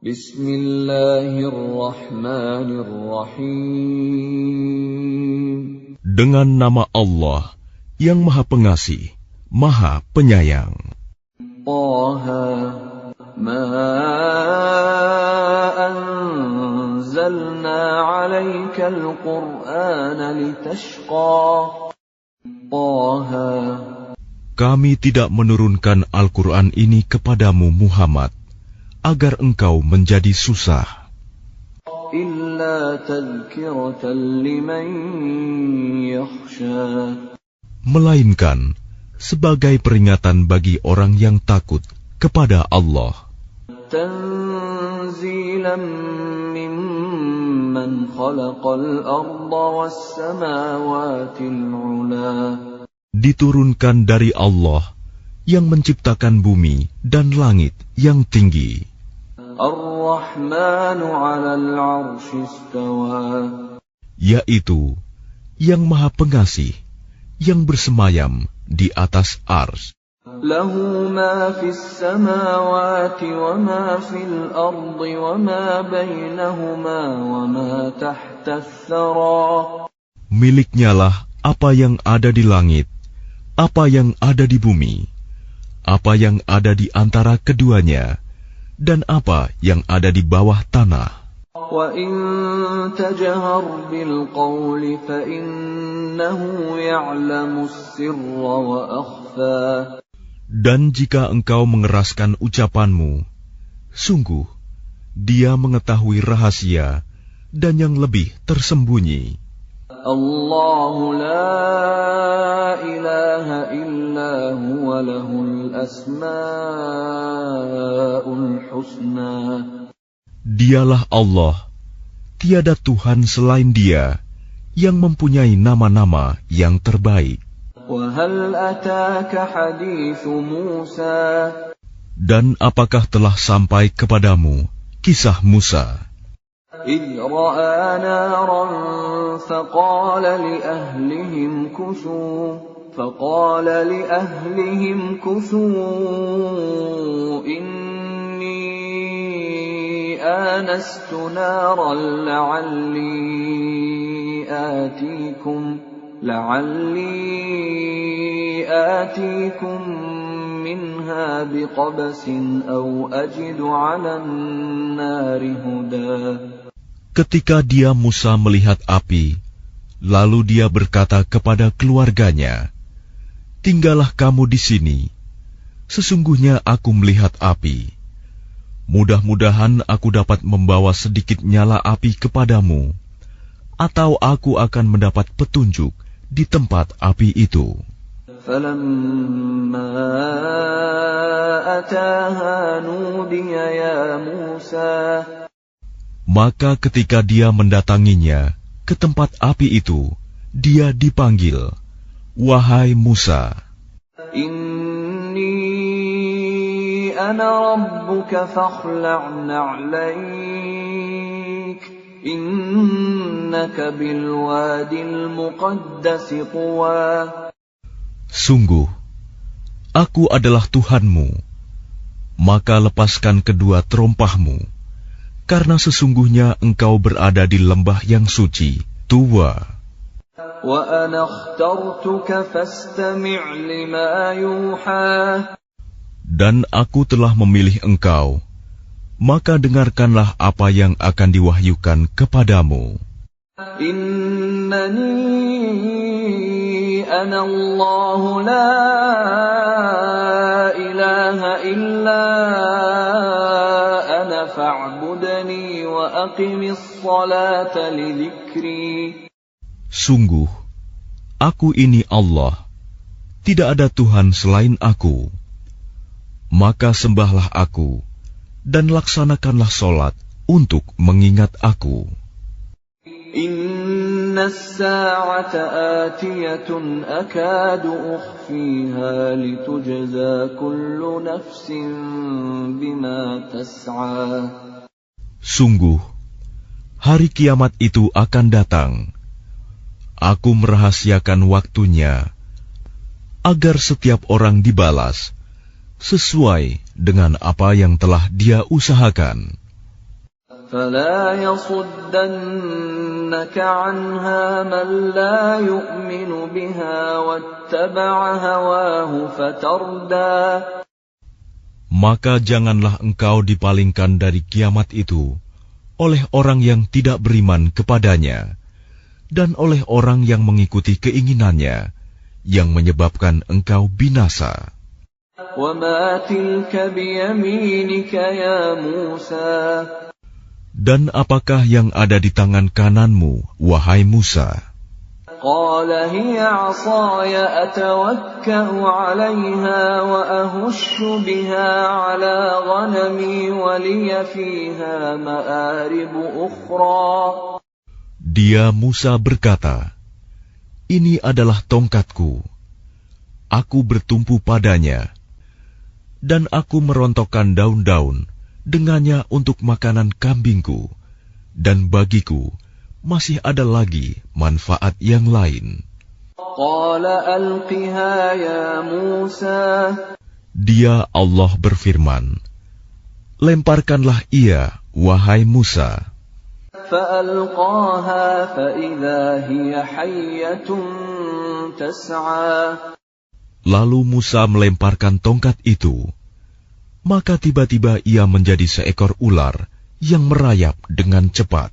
Bismillahirrahmanirrahim. Dengan nama Allah yang Maha Pengasih, Maha Penyayang. Taha, ma anzalna 'alaikal Qur'ana litashqa. Taha, Kami tidak menurunkan Al-Quran ini kepadamu Muhammad, agar engkau menjadi susah. Illa tadhkiratan liman yakhsha. Melainkan sebagai peringatan bagi orang yang takut kepada Allah. Tanzilan mimman khalaqal arda was samawatil 'ula. Diturunkan dari Allah yang menciptakan bumi dan langit yang tinggi. Ar-Rahmanu 'alal 'arsy istawa. Yaitu yang Maha Pengasih, yang bersemayam di atas ars. Lahu ma fis samawati wa ma fil ardi wa ma bainahuma wa ma tahta ats-tsara. Miliknyalah apa yang ada di langit, apa yang ada di bumi, apa yang ada di antara keduanya, dan apa yang ada di bawah tanah. Wa in tajhar bil qawli fa innahu ya'lamu as-sirra wa akhfa. Dan jika engkau mengeraskan ucapanmu, sungguh Dia mengetahui rahasia dan yang lebih tersembunyi. Allahu la ilaha illa huwa lahul asma'ul husna. Dialah Allah, tiada Tuhan selain Dia, yang mempunyai nama-nama yang terbaik. Wa hal ataka hadithu Musa. Dan apakah telah sampai kepadamu kisah Musa? إذ رأى نارا فقال لأهلهم كثوا إني آنست نارا لعلي آتيكم منها بقبس أو أجد على النار هدى. Ketika dia Musa melihat api, lalu dia berkata kepada keluarganya, "Tinggallah kamu di sini. Sesungguhnya aku melihat api. Mudah-mudahan aku dapat membawa sedikit nyala api kepadamu, atau aku akan mendapat petunjuk di tempat api itu." فَلَمَّا أَتَاهَا نُودِيَ يَا مُوسَى. Maka ketika dia mendatanginya ke tempat api itu, dia dipanggil, "Wahai Musa." Inni ana rabbuka fakhla'na 'alaik. Innaka bil wadil muqaddas tuwa. Sungguh, aku adalah Tuhanmu, maka lepaskan kedua terompahmu, karena sesungguhnya engkau berada di lembah yang suci, Tuwa. Wa ana akhtartuka fastami' lima yuha. Dan aku telah memilih engkau, maka dengarkanlah apa yang akan diwahyukan kepadamu. Innani ana Allah la ilaha illa ana fa'budni wa aqimis salata li dzikri. Sungguh, aku ini Allah, tidak ada Tuhan selain aku. Maka sembahlah aku, dan laksanakanlah solat untuk mengingat aku. Inna as-sa'ata atiyatun akadu ukhfiha litujza kullu nafsin bima tas'a. Sungguh, hari kiamat itu akan datang. Aku merahasiakan waktunya, agar setiap orang dibalas sesuai dengan apa yang telah dia usahakan. فلا يصدنك عنها من لا يؤمن بها واتبع هواه فتردى. Maka janganlah engkau dipalingkan dari kiamat itu oleh orang yang tidak beriman kepadanya dan oleh orang yang mengikuti keinginannya yang menyebabkan engkau binasa. وَمَا تِلْكَ بِيَمِينِكَ يَا مُوسَى. Dan apakah yang ada di tangan kananmu, wahai Musa? قال هي عصاي أتوكأ عليها وأهش بها على غنمي ولي فيها مآرب أخرى. Dia Musa berkata, ini adalah tongkatku. Aku bertumpu padanya, dan aku merontokkan daun-daun dengannya untuk makanan kambingku, dan bagiku masih ada lagi manfaat yang lain. Dia Allah berfirman, lemparkanlah ia, wahai Musa. Lalu Musa melemparkan tongkat itu, maka tiba-tiba ia menjadi seekor ular yang merayap dengan cepat.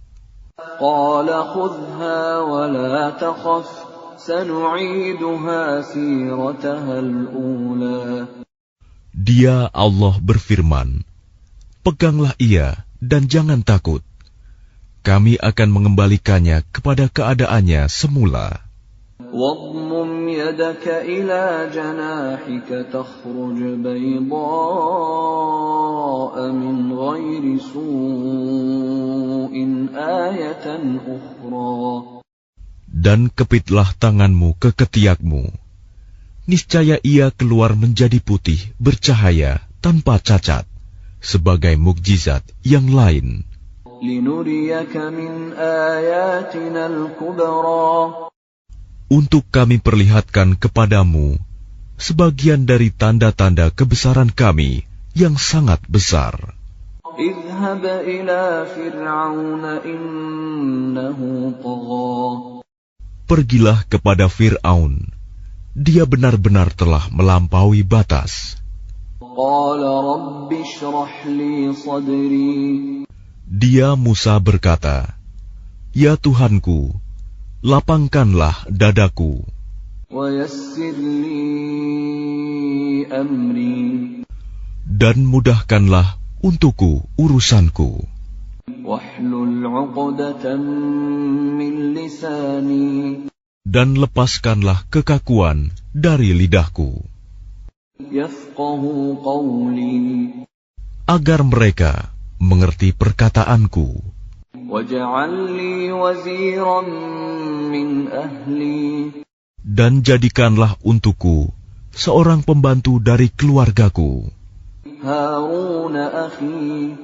Dia Allah berfirman, peganglah ia dan jangan takut. Kami akan mengembalikannya kepada keadaannya semula. واضمم يدك إلى جناحك تخرج بيضاء من غير سوء آية أخرى. Dan kepitlah tanganmu ke ketiakmu. Niscaya ia keluar menjadi putih bercahaya tanpa cacat, sebagai mukjizat yang lain. لنريك من آياتنا الكبرى. Untuk kami perlihatkan kepadamu sebagian dari tanda-tanda kebesaran kami yang sangat besar. اذهب إلى فرعون إنه طغى. Pergilah kepada Fir'aun, dia benar-benar telah melampaui batas. قال رب اشرح لي صدري. Dia Musa berkata, ya Tuhanku, lapangkanlah dadaku. ويسر لي أمري. Dan mudahkanlah untukku urusanku. واحلل عقدة من لساني. Dan lepaskanlah kekakuan dari lidahku. يفقهوا قولي. Agar mereka mengerti perkataanku. واجعل لي وزيرا من أهلي. Dan jadikanlah untukku seorang pembantu dari keluargaku, هارون أخي.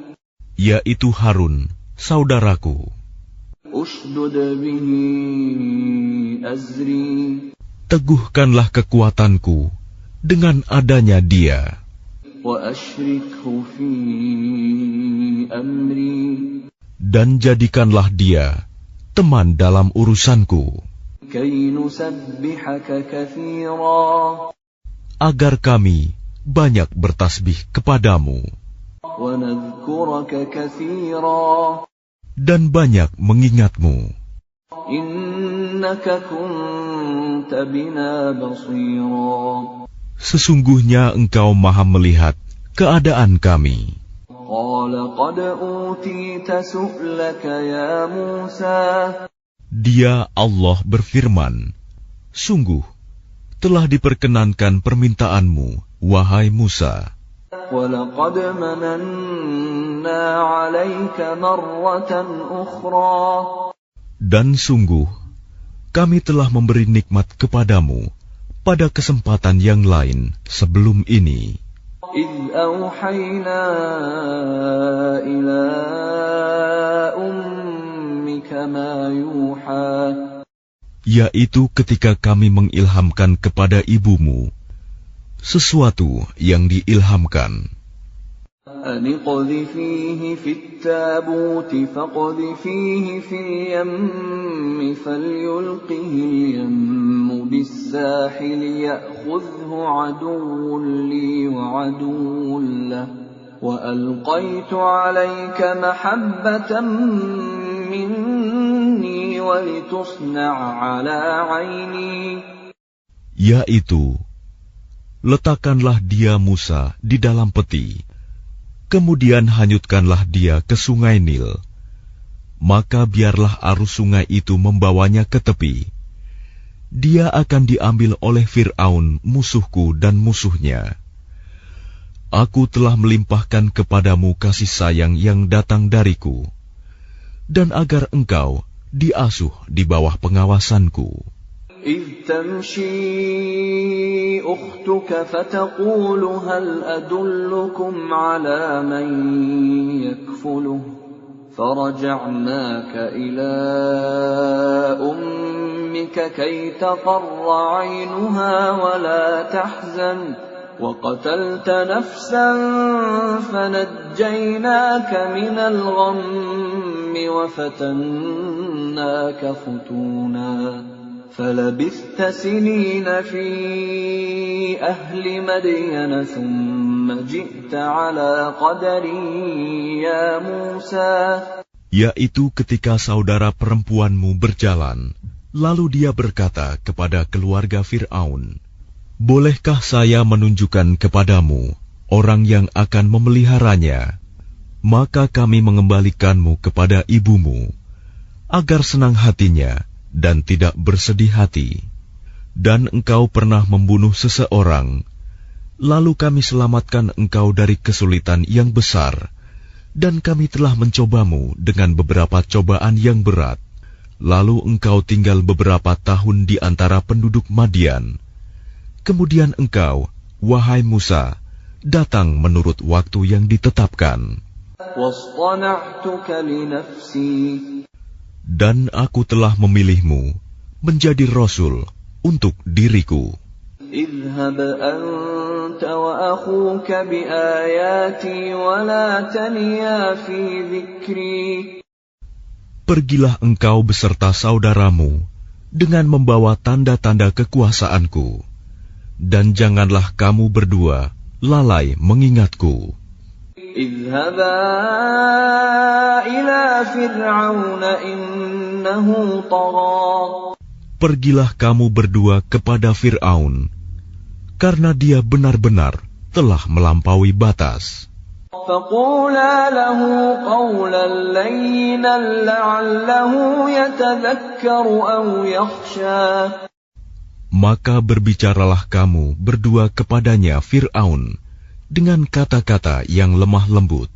yaitu Harun, saudaraku. أشدد به أزري. Teguhkanlah kekuatanku dengan adanya dia. وأشركه في أمري. Dan jadikanlah dia teman dalam urusanku, كي نسبحك كثيرا. agar kami banyak bertasbih kepadamu ونذكرك كثيرا. dan banyak mengingatmu. إنك كنت بنا بصيرا. Sesungguhnya engkau maha melihat keadaan kami. قال قد أوتيت سؤلك يا موسى. Dia Allah berfirman, sungguh telah diperkenankan permintaanmu, wahai Musa. وَلَقَدْ مَنَنَّا عَلَيْكَ مَرَّةً أُخْرَى. Dan sungguh kami telah memberi nikmat kepadamu pada kesempatan yang lain sebelum ini. إِذْ أَوْحَيْنَا إِلَىٰ أُمِّكَ مَا يُوحَىٰ. Yaitu ketika kami mengilhamkan kepada ibumu sesuatu yang diilhamkan. أن اقذفيه في التابوت فاقذفيه في اليم فليلقه اليم بالساحل يأخذه عدو لي وعدو له وألقيت عليك محبة مني ولتصنع على عيني. Yaitu, letakkanlah dia Musa di dalam peti, kemudian hanyutkanlah dia ke sungai Nil. Maka biarlah arus sungai itu membawanya ke tepi. Dia akan diambil oleh Fir'aun musuhku dan musuhnya. Aku telah melimpahkan kepadamu kasih sayang yang datang dariku, dan agar engkau diasuh di bawah pengawasanku. إذ تمشي أختك فتقول هل أدلكم على من يكفله فرجعناك إلى أمك كي تقر عينها ولا تحزن وقتلت نفسا فنجيناك من الغم وفتناك فتونا فلبثت سنين في أهل مدين ثم جئت على قدري يا موسى. Yaitu ketika saudara perempuanmu berjalan, lalu dia berkata kepada keluarga Fir'aun, bolehkah saya menunjukkan kepadamu orang yang akan memeliharanya? Maka kami mengembalikanmu kepada ibumu, agar senang hatinya dan tidak bersedih hati. Dan engkau pernah membunuh seseorang, lalu kami selamatkan engkau dari kesulitan yang besar, dan kami telah mencobamu dengan beberapa cobaan yang berat. Lalu engkau tinggal beberapa tahun di antara penduduk Madian. Kemudian engkau, wahai Musa, datang menurut waktu yang ditetapkan. Dan aku telah memilihmu menjadi Rasul untuk diriku. اذهب أنت وأخوك بآياتي ولا تنيا في ذكري. Pergilah engkau beserta saudaramu dengan membawa tanda-tanda kekuasaanku, dan janganlah kamu berdua lalai mengingatku. اذهبا إلى فرعون إنه طغى. Pergilah kamu berdua kepada Fir'aun, karena dia benar-benar telah melampaui batas. فقولا له قولا لينا لعله يتذكر أو يخشى. Maka berbicaralah kamu berdua kepadanya Fir'aun dengan kata-kata yang lemah lembut.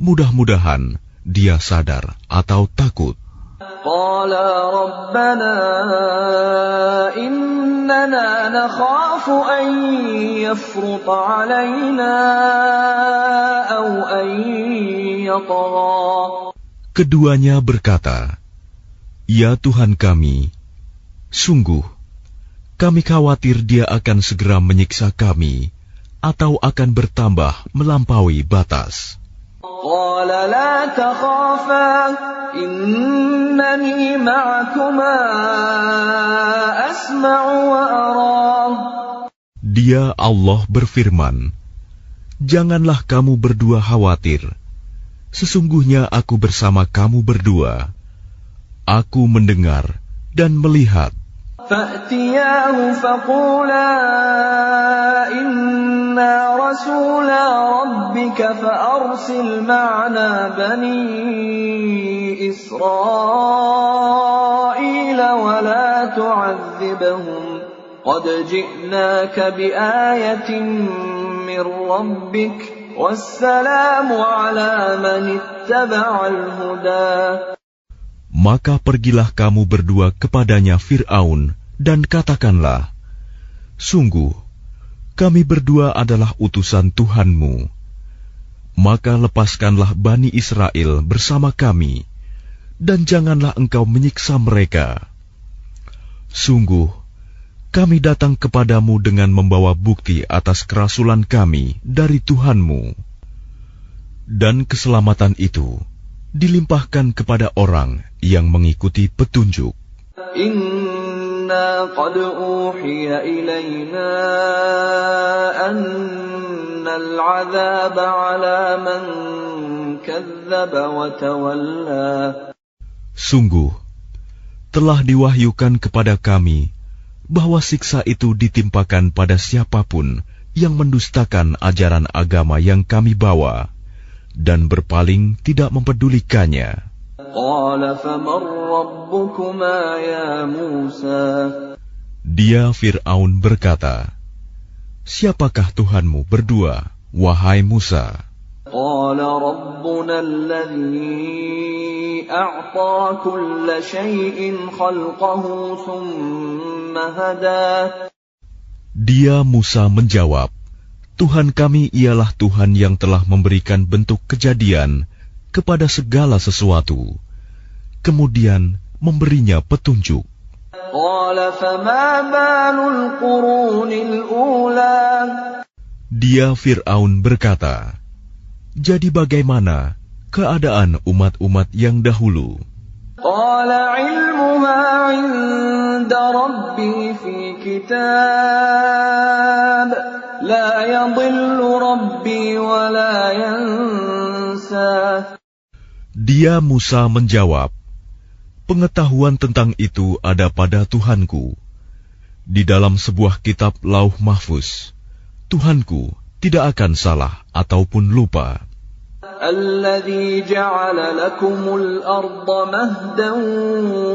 Mudah-mudahan dia sadar atau takut. قالا ربنا إننا نخاف أن يفرط علينا أو أن يطغى. Keduanya berkata, ya Tuhan kami, sungguh kami khawatir dia akan segera menyiksa kami atau akan bertambah melampaui batas. قال لا تخافا إنني معكما أسمع وأرى. Dia Allah berfirman, janganlah kamu berdua khawatir. Sesungguhnya aku bersama kamu berdua. Aku mendengar dan melihat. فأتياه فقولا إنا رسولا ربك فأرسل معنا بني إسرائيل ولا تعذبهم قد جئناك بآية من ربك والسلام على من اتبع الهدى. Maka pergilah kamu berdua kepadanya Fir'aun dan katakanlah, sungguh, kami berdua adalah utusan Tuhanmu. Maka lepaskanlah Bani Israel bersama kami, dan janganlah engkau menyiksa mereka. Sungguh, kami datang kepadamu dengan membawa bukti atas kerasulan kami dari Tuhanmu. Dan keselamatan itu dilimpahkan kepada orang yang mengikuti petunjuk. Inna qad uhiya ilayna annal 'adzaba 'ala man kadzdzaba wa tawalla. Sungguh, telah diwahyukan kepada kami bahwa siksa itu ditimpakan pada siapapun yang mendustakan ajaran agama yang kami bawa dan berpaling tidak mempedulikannya. Qala faman rabbukuma ya Musa. Dia Fir'aun berkata, "Siapakah Tuhanmu berdua, wahai Musa?" Qala rabbuna alladhi a'ta kulla shay'in khalqahu thumma hada. Dia Musa menjawab, "Tuhan kami ialah Tuhan yang telah memberikan bentuk kejadian kepada segala sesuatu, kemudian memberinya petunjuk." Qala fama balul qurunil ula. Dia Fir'aun berkata, "Jadi bagaimana keadaan umat-umat yang dahulu?" Qala ilmuha 'inda rabbi fi kitab la yadhillu rabbi wa la yansa. Dia Musa menjawab, "Pengetahuan tentang itu ada pada Tuhanku. Di dalam sebuah kitab Lauh Mahfuz, Tuhanku tidak akan salah ataupun lupa." الذي جعل لكم الأرض مهدا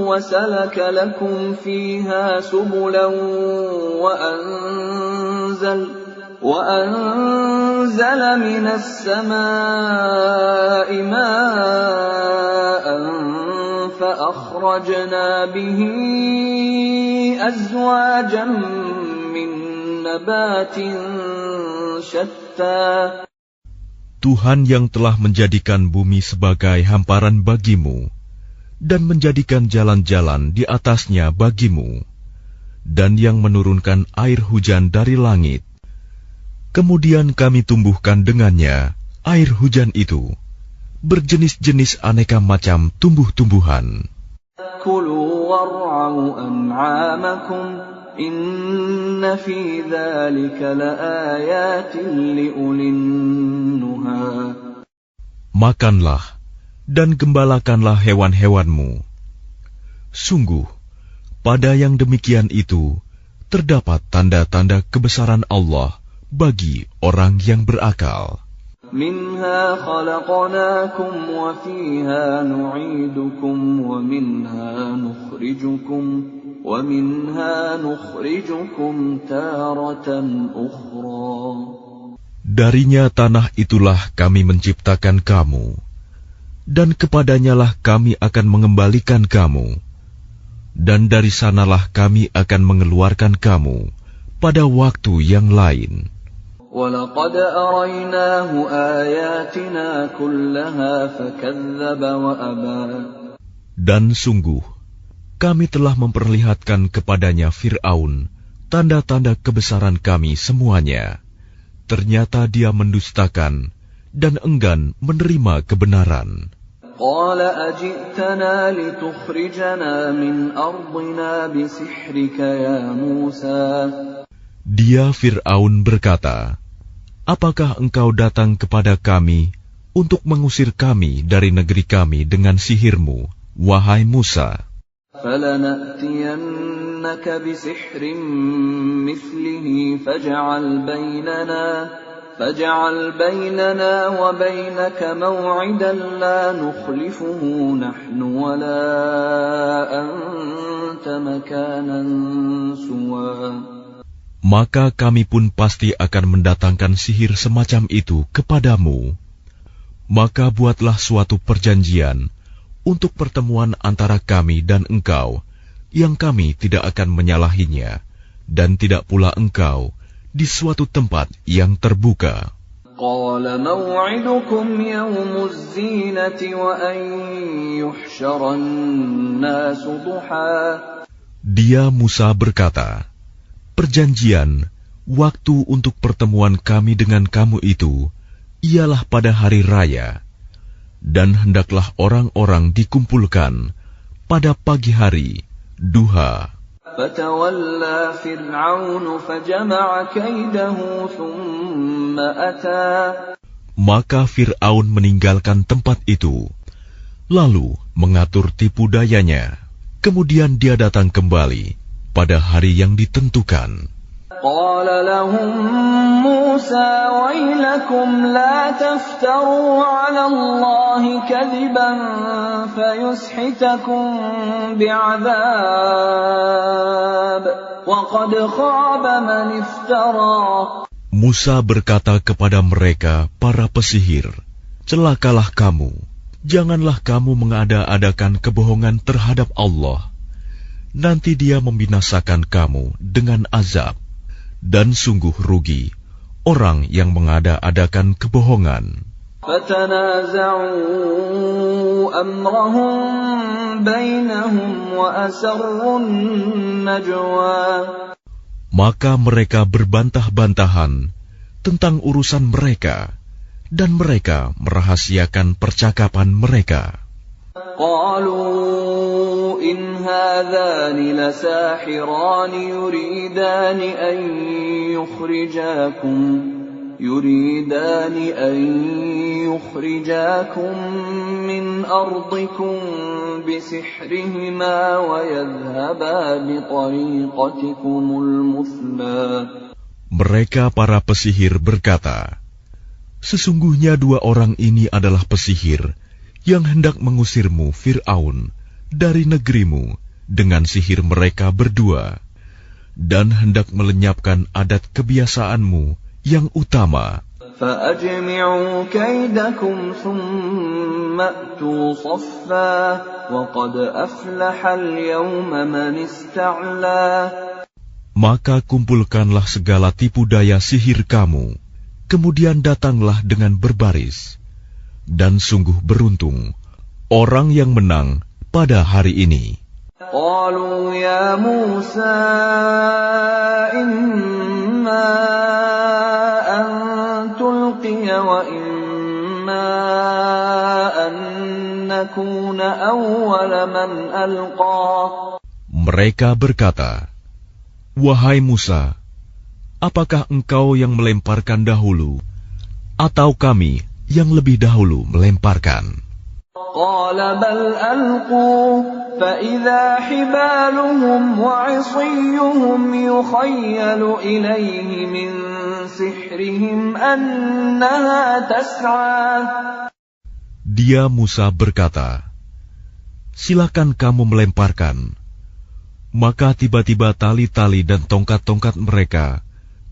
وسلك لكم فيها سبلا وأنزل من السماء ماء فأخرجنا به أزواجا من نبات شتى. Tuhan yang telah menjadikan bumi sebagai hamparan bagimu dan menjadikan jalan-jalan di atasnya bagimu, dan yang menurunkan air hujan dari langit. Kemudian kami tumbuhkan dengannya air hujan itu berjenis-jenis aneka macam tumbuh-tumbuhan. Kulu war'au an'amakum inna fi dzalika laayatin liulin nuha. Makanlah dan gembalakanlah hewan-hewanmu. Sungguh, pada yang demikian itu terdapat tanda-tanda kebesaran Allah bagi orang yang berakal. Minha khalaqnakum wa fiha nu'idukum wa minha nukhrijukum taratan ukhra. Darinya tanah itulah kami menciptakan kamu, dan kepadanyalah kami akan mengembalikan kamu, dan dari sanalah kami akan mengeluarkan kamu pada waktu yang lain. وَلَقَدْ أَرَيْنَاهُ آيَاتِنَا كُلَّهَا فَكَذَّبَ وَأَبَى. Dan sungguh, kami telah memperlihatkan kepadanya Fir'aun tanda-tanda kebesaran kami semuanya. Ternyata dia mendustakan dan enggan menerima kebenaran. قَالَ أَجِئْتَنَا لِتُخْرِجَنَا مِنْ أَرْضِنَا بِسِحْرِكَ يَا مُوسَى. Dia Fir'aun berkata, "Apakah engkau datang kepada kami untuk mengusir kami dari negeri kami dengan sihirmu, wahai Musa?" فَلَنَأْتِيَنَّكَ بِسِحْرٍ مِثْلِهِ فَاجْعَلْ بَيْنَنَا وَبَيْنَكَ مَوْعِدًا لَا نُخْلِفُهُ نَحْنُ وَلَا أَنْتَ مَكَانًا سُوًى. Maka kami pun pasti akan mendatangkan sihir semacam itu kepadamu. Maka buatlah suatu perjanjian untuk pertemuan antara kami dan engkau, yang kami tidak akan menyalahinya, dan tidak pula engkau di suatu tempat yang terbuka. قَالَ مَوْعِدُكُمْ يَوْمُ الزِّينَةِ وَأَنْ يُحْشَرَ النَّاسُ ضُحًى. Dia Musa berkata, "Perjanjian, waktu untuk pertemuan kami dengan kamu itu ialah pada hari raya, dan hendaklah orang-orang dikumpulkan pada pagi hari, duha. فَتَوَلَّى فِرْعَوْنُ فَجَمَعَ كَيْدَهُ ثُمَّ أَتَى. Maka Fir'aun meninggalkan tempat itu, lalu mengatur tipu dayanya. Kemudian dia datang kembali pada hari yang ditentukan. قال لهم موسى ويلكم لا تفتروا على الله كذبا فيسحتكم بعذاب وقد خاب من افترى. Musa berkata kepada mereka, para pesihir, celakalah kamu, janganlah kamu mengada-adakan kebohongan terhadap Allah. Nanti dia membinasakan kamu dengan azab. Dan sungguh rugi orang yang mengada-adakan kebohongan. فَتَنَازَعُوا أَمْرَهُمْ بَيْنَهُمْ وَأَسَرُّوا النَّجْوَى. Maka mereka berbantah-bantahan tentang urusan mereka, dan mereka merahasiakan percakapan mereka. قالوا إن هذان لساحران يريدان أن يخرجاكم من أرضكم بسحرهما ويذهبا بطريقتكم المثلى. Mereka para pesihir berkata, sesungguhnya dua orang ini adalah pesihir yang hendak mengusirmu, Fir'aun, dari negerimu dengan sihir mereka berdua, dan hendak melenyapkan adat kebiasaanmu yang utama. فَأَجْمِعُوا كَيْدَكُمْ ثُمَّ أْتُوا صَفًّا وَقَدْ أَفْلَحَ الْيَوْمَ مَنِ اسْتَعْلَى. Maka kumpulkanlah segala tipu daya sihir kamu, kemudian datanglah dengan berbaris. Dan sungguh beruntung orang yang menang pada hari ini. قالوا يا موسى إما أن تلقي وإما أن نكون أول من ألقى. Mereka berkata, wahai Musa, apakah engkau yang melemparkan dahulu, atau kami yang lebih dahulu melemparkan? قال بل ألقوا فإذا حبالهم وعصيهم يخيل إليه من سحرهم أنها تسعى. Dia Musa berkata, silakan kamu melemparkan. Maka tiba-tiba tali-tali dan tongkat-tongkat mereka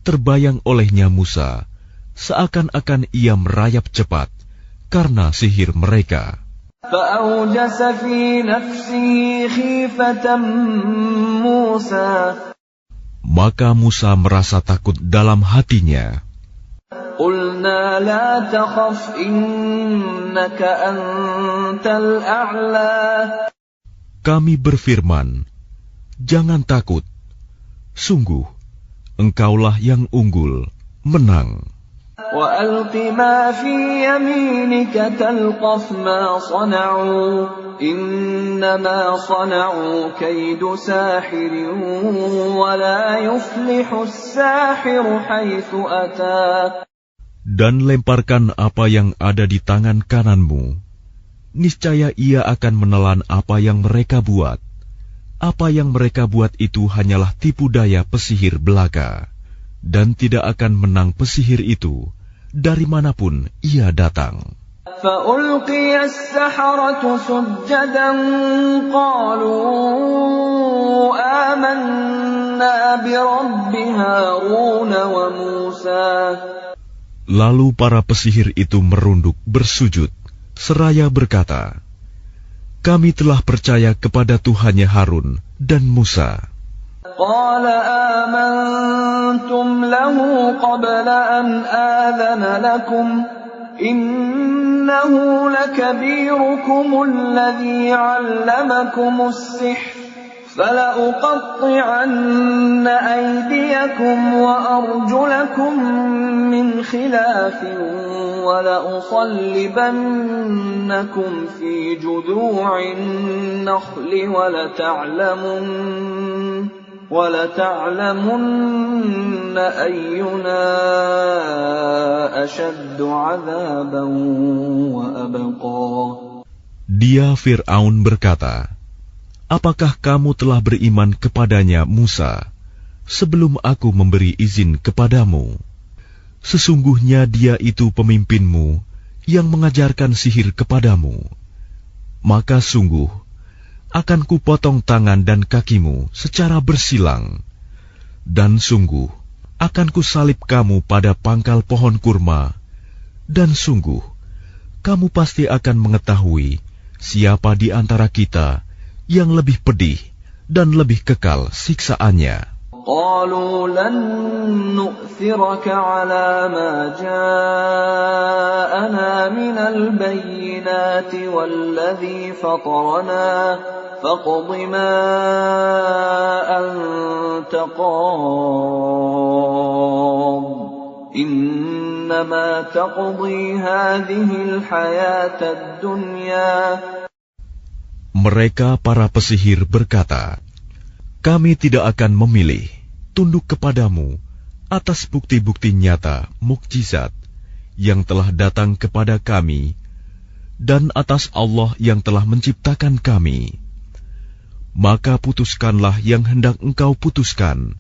terbayang olehnya Musa, seakan-akan ia merayap cepat karena sihir mereka. فأوجس في نفسه خيفة موسى. Maka Musa merasa takut dalam hatinya. قلنا لا تخف إنك أنت الأعلى. Kami berfirman, jangan takut, sungguh engkaulah yang unggul, menang. وَأَلْقِ مَا فِي يَمِينِكَ تَلْقَفْ مَا صَنَعُوا إِنَّمَا صَنَعُوا كَيْدُ سَاحِرٍ وَلَا يُفْلِحُ السَّاحِرُ حَيْثُ أَتَى. Dan lemparkan apa yang ada di tangan kananmu. Niscaya ia akan menelan apa yang mereka buat. Apa yang mereka buat itu hanyalah tipu daya pesihir belaka. Dan tidak akan menang pesihir itu dari manapun ia datang. فَأُلْقِيَ السَّحَرَةُ سُجَّدًا قَالُوا آمَنَّا بِرَبِّ هَارُونَ وَمُوسَى. Lalu para pesihir itu merunduk bersujud seraya berkata, kami telah percaya kepada Tuhannya Harun dan Musa. قال آمنتم له قبل أن آذن لكم إنه لكبيركم الذي علمكم السحر فلأقطعن أيديكم وأرجلكم من خلاف ولأصلبنكم في جذوع النخل ولتعلمن أينا أشد عذابا وأبقى. Dia Fir'aun berkata, apakah kamu telah beriman kepadanya Musa sebelum aku memberi izin kepadamu? Sesungguhnya dia itu pemimpinmu yang mengajarkan sihir kepadamu. Maka sungguh akan kupotong tangan dan kakimu secara bersilang, dan sungguh akan kusalib kamu pada pangkal pohon kurma, dan sungguh kamu pasti akan mengetahui siapa di antara kita yang lebih pedih dan lebih kekal siksaannya. قالوا لن نؤثرك على ما جاءنا من البينات والذي فطرنا فاقض ما أنت قاض إنما تقضي هذه الحياة الدنيا. Mereka para pesihir berkata, kami tidak akan memilih tunduk kepadamu atas bukti-bukti nyata mukjizat yang telah datang kepada kami dan atas Allah yang telah menciptakan kami. Maka putuskanlah yang hendak engkau putuskan.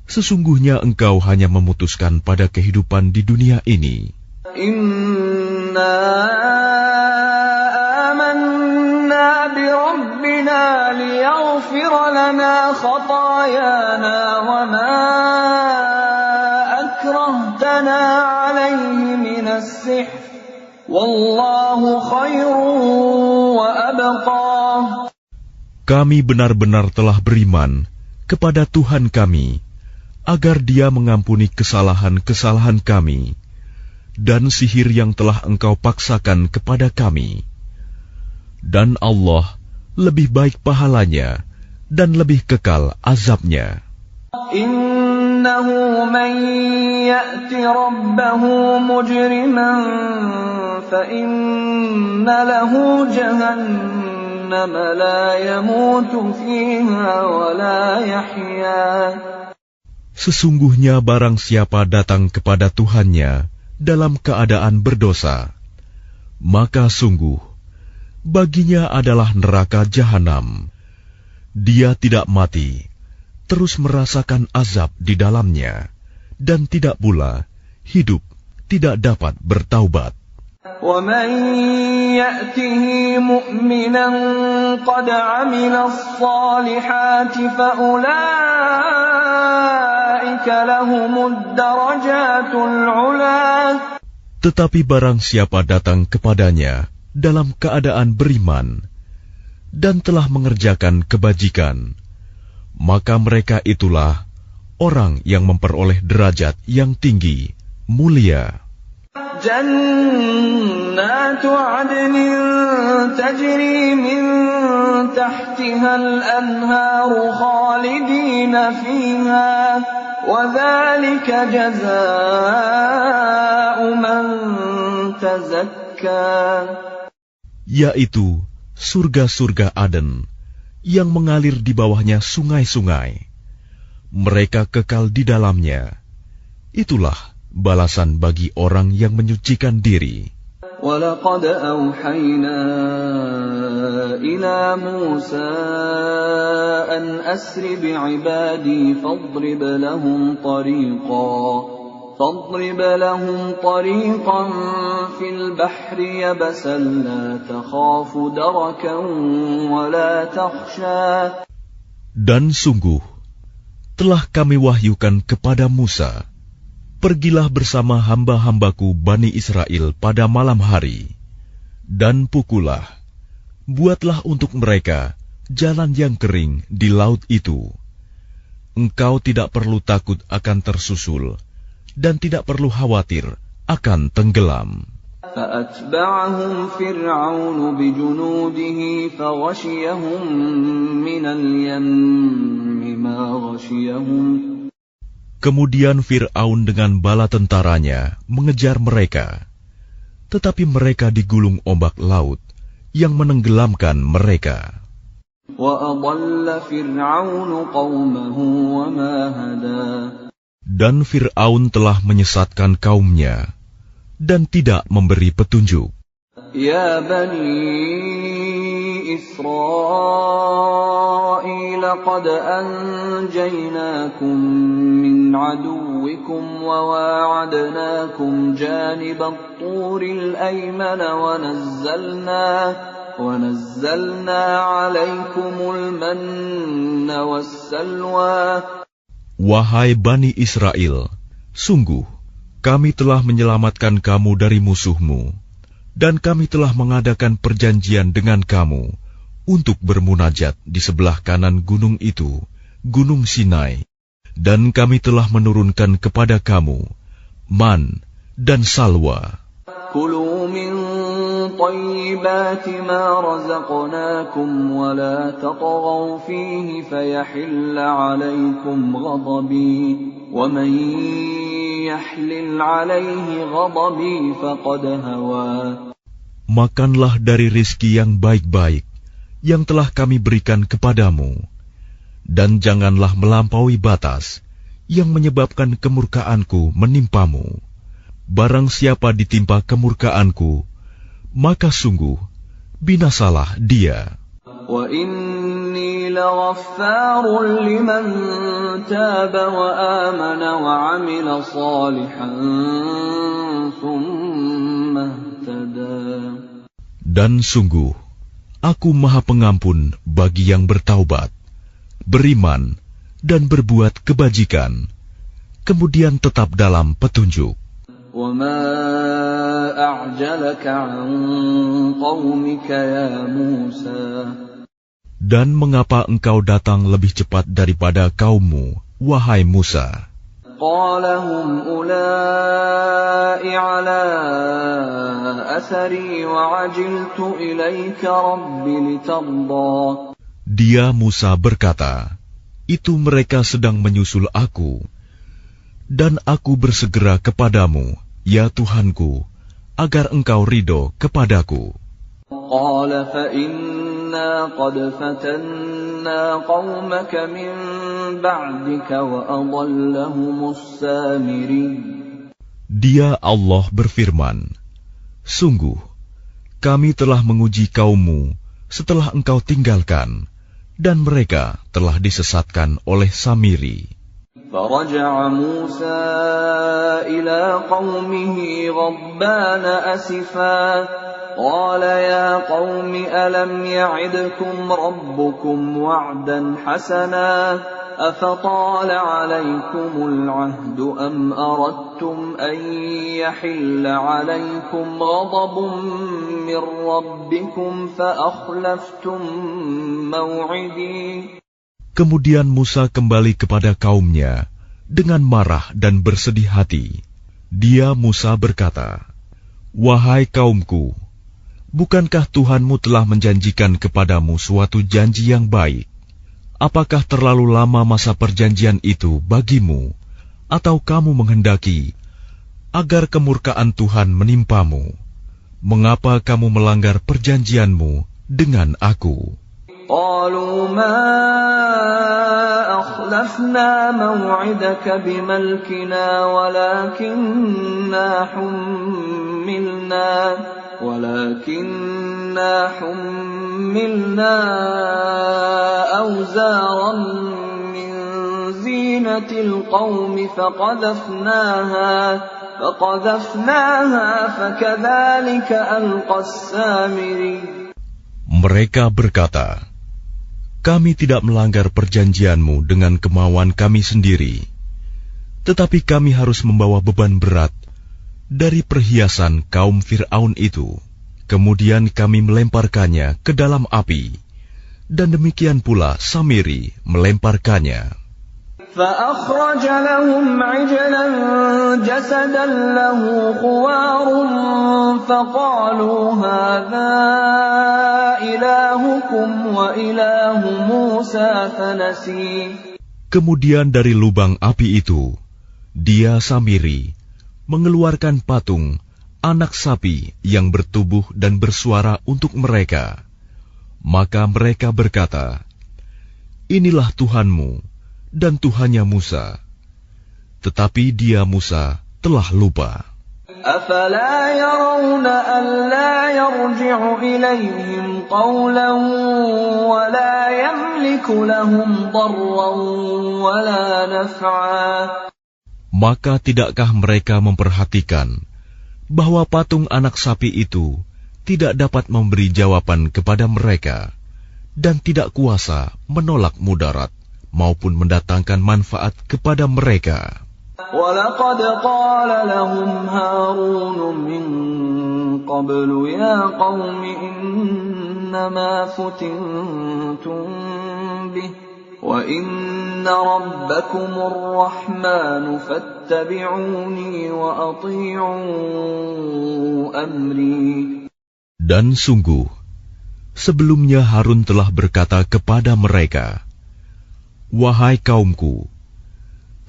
Sesungguhnya engkau hanya memutuskan pada kehidupan di dunia ini. Inna amanna bi rabbina liyaghfir lana khatayana wa ma akrahtana alayhi minas sihr wallahu khairun wa abqa. Kami benar-benar telah beriman kepada Tuhan kami, agar Dia mengampuni kesalahan-kesalahan kami, dan sihir yang telah engkau paksakan kepada kami. Dan Allah lebih baik pahalanya, dan lebih kekal azabnya. Innahu man ya'ti rabbahu mujriman fa inna lahu jahannam la yamutu fiha wa la yahya. Sesungguhnya barang siapa datang kepada Tuhannya dalam keadaan berdosa, maka sungguh baginya adalah neraka jahanam. Dia tidak mati, terus merasakan azab di dalamnya, dan tidak pula hidup tidak dapat bertaubat. وَمَنْ يَأْتِهِ مُؤْمِنًا قَدْ عَمِلَ الصَّالِحَاتِ فَأُولَئِكَ لَهُمُ الدَّرَجَاتُ الْعُلَى. Tetapi barang siapa datang kepadanya dalam keadaan beriman dan telah mengerjakan kebajikan, maka mereka itulah orang yang memperoleh derajat yang tinggi, mulia. جنات عدن تجري من تحتها الأنهار خالدين فيها وذلك جزاء من تزكى. Yaitu surga-surga Aden yang mengalir di bawahnya sungai-sungai. Mereka kekal di dalamnya. Itulah balasan bagi orang yang menyucikan diri. وَلَقَدْ أَوْحَيْنَا إِلَى مُوسَىٰ أَنْ أَسْرِ بِعِبَادِي فَاضْرِبْ لَهُمْ طَرِيقًا فِي الْبَحْرِ يَبَسًا لَا تَخَافُ دَرَكًا وَلَا تَخْشَىٰ. Dan sungguh telah kami wahyukan kepada Musa, pergilah bersama hamba-hambaku Bani Israel pada malam hari, dan pukullah, buatlah untuk mereka jalan yang kering di laut itu. Engkau tidak perlu takut akan tersusul, dan tidak perlu khawatir akan tenggelam. فأتبعهم فرعون بجنوده فغشيهم من اليم ما غشيهم. Kemudian Fir'aun dengan bala tentaranya mengejar mereka, tetapi mereka digulung ombak laut yang menenggelamkan mereka. Dan Fir'aun telah menyesatkan kaumnya dan tidak memberi petunjuk. Ya Bani Israel, qad anjaynakum min aduwikum wa wa'adnakum janibat turil aymana wa nazzalna alaykumul manna wassalwa. Wahai Bani Israel, sungguh kami telah menyelamatkan kamu dari musuhmu, dan kami telah mengadakan perjanjian dengan kamu untuk bermunajat di sebelah kanan gunung itu, Gunung Sinai, dan kami telah menurunkan kepada kamu man dan salwa. Kulu min tayyibati ma razaqnakum wa la tatghaw fihi fayahilla alaykum ghadabi wa man yahlil alayhi ghadabi faqad hawa. Makanlah dari rizki yang baik-baik yang telah kami berikan kepadamu, dan janganlah melampaui batas yang menyebabkan kemurkaanku menimpamu. Barang siapa ditimpa kemurkaanku, maka sungguh binasalah dia. Wa inni laghaffarun liman taba wa amana wa amila salihan thumma ihtada. Dan sungguh Aku Maha Pengampun bagi yang bertaubat, beriman, dan berbuat kebajikan, kemudian tetap dalam petunjuk. وَمَا أَعْجَلَكَ عَنْ قَوْمِكَ يَا مُوسَى. Dan mengapa engkau datang lebih cepat daripada kaummu, wahai Musa? قَالَ هُمْ أُولَاءِ عَلَىٰ أَثَرِي وَعَجِلْتُ إِلَيْكَ رَبِّ لِتَرْضَىٰ. Dia Musa berkata, itu mereka sedang menyusul aku, dan aku bersegera kepadamu, ya Tuhanku, agar engkau ridho kepadaku. قَالَ فَإِنَّا قَدْ فَتَنَّا قَوْمَكَ مِنْ بَعْدِكَ وَأَضَلَّهُمُ السَّامِرِيُّ. Dia Allah berfirman, sungguh, kami telah menguji kaummu setelah engkau tinggalkan, dan mereka telah disesatkan oleh Samiri. فَرَجَعَ مُوسَى إِلَىٰ قَوْمِهِ غَضْبَانَ أَسِفًا قَالَ يَا قَوْمِ أَلَمْ يَعِدْكُمْ رَبُّكُمْ وَعْدًا حَسَنًا أَفَطَالَ عَلَيْكُمُ الْعَهْدُ أَمْ أَرَدتُّمْ أَن يَحِلَّ عَلَيْكُمْ غَضَبٌ مِّن رَّبِّكُمْ فَأَخْلَفْتُم مَّوْعِدِي. Kemudian Musa kembali kepada kaumnya dengan marah dan bersedih hati. Dia Musa berkata, wahai kaumku, bukankah Tuhanmu telah menjanjikan kepadamu suatu janji yang baik? Apakah terlalu lama masa perjanjian itu bagimu, atau kamu menghendaki agar kemurkaan Tuhan menimpamu? Mengapa kamu melanggar perjanjianmu dengan aku? قالوا ما أخلفنا موعدك بملكنا ولكننا حملنا أوزارا من زينة القوم فقذفناها فكذلك ألقى السامري. Mereka berkata, kami tidak melanggar perjanjianmu dengan kemauan kami sendiri, tetapi kami harus membawa beban berat dari perhiasan kaum Fir'aun itu. Kemudian kami melemparkannya ke dalam api, dan demikian pula Samiri melemparkannya. فأخرج لهم عجلا جسدا له خوار فقالوا هذا إلهكم وإله موسى فنسي. Kemudian dari lubang api itu, dia Samiri mengeluarkan patung anak sapi yang bertubuh dan bersuara untuk mereka. Maka mereka berkata, inilah Tuhanmu dan Tuhannya Musa. Tetapi dia Musa telah lupa. أَفَلَا يَرَوْنَ أَلَّا يَرْجِعُ إِلَيْهِمْ قَوْلًا وَلَا يَمْلِكُ لَهُمْ ضَرًّا وَلَا نَفْعًا. Maka tidakkah mereka memperhatikan bahwa patung anak sapi itu tidak dapat memberi jawaban kepada mereka dan tidak kuasa menolak mudarat maupun mendatangkan manfaat kepada mereka. وَلَقَدْ قَالَ لَهُمْ هَارُونُ مِنْ قَبْلُ يَا قَوْمِ إِنَّمَا فُتِنْتُمْ بِهِ وَإِنَّ رَبَّكُمُ الرَّحْمَنُ فَاتَّبِعُونِي وَأَطِيعُوا أَمْرِي. Dan sungguh, sebelumnya Harun telah berkata kepada mereka, wahai kaumku,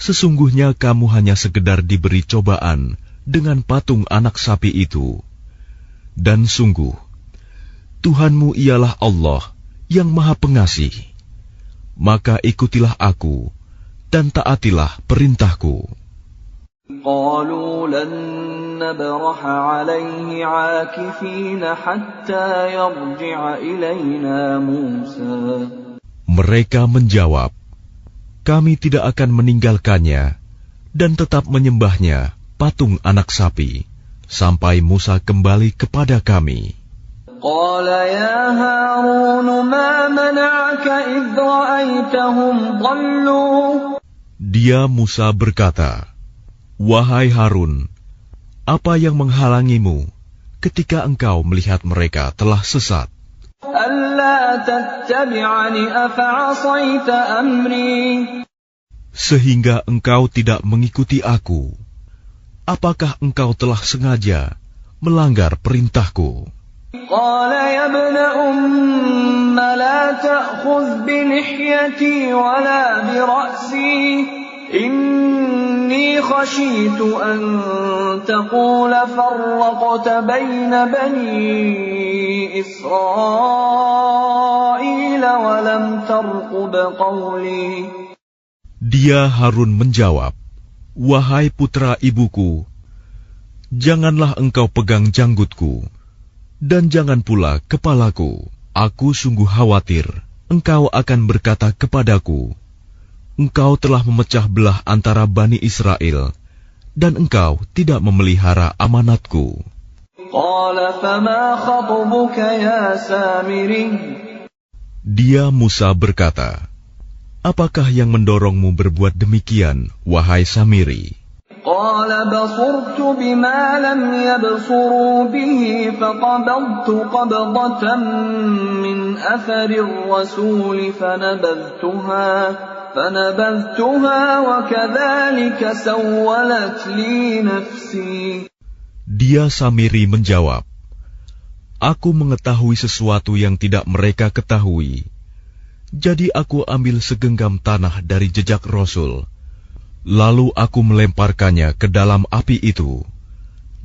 sesungguhnya kamu hanya sekedar diberi cobaan dengan patung anak sapi itu. Dan sungguh, Tuhanmu ialah Allah yang Maha Pengasih. Maka ikutilah aku dan taatilah perintahku. قالوا لن نبرح عليه عاكفين حتى يرجع إلينا موسى. Mereka menjawab, kami tidak akan meninggalkannya dan tetap menyembahnya patung anak sapi sampai Musa kembali kepada kami. قال يا هارون ما منعك إذ رأيتهم ضلوا. Dia Musa berkata, wahai Harun, apa yang menghalangimu ketika engkau melihat mereka telah sesat? ألا تتبعني أفعصيت أمري. Sehingga engkau tidak mengikuti aku. Apakah engkau telah sengaja melanggar perintahku? قال يا ابن أم لا تأخذ بلحيتي ولا برأسي إني خشيت أن تقول فرقت بين بني إسرائيل ولم ترقب قولي. Dia Harun menjawab, wahai putra ibuku, janganlah engkau pegang janggutku, dan jangan pula kepalaku. Aku sungguh khawatir engkau akan berkata kepadaku, engkau telah memecah belah antara Bani Israel, dan engkau tidak memelihara amanatku. Dia Musa berkata, apakah yang mendorongmu berbuat demikian, wahai Samiri? قال بصرت بما لم يبصروا به فقبضت قبضة من أثر الرسول فنبذتها وكذلك سولت لي نفسي. Dia Samiri menjawab, aku mengetahui sesuatu yang tidak mereka ketahui. Jadi aku ambil segenggam tanah dari jejak Rasul. Lalu aku melemparkannya ke dalam api itu.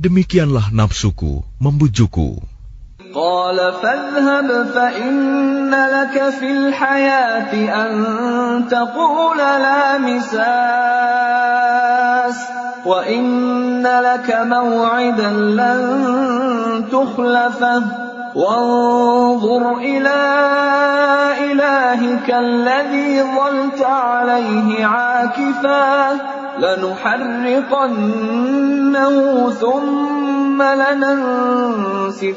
Demikianlah nafsuku membujukku. قال فاذهب فإن لك في الحياة أن تقول لا مساس وإن لك موعدا لن تخلفه وانظر إلى إلهك الذي ظلت عليه عاكفا لنحرقنه ثم لننسفنه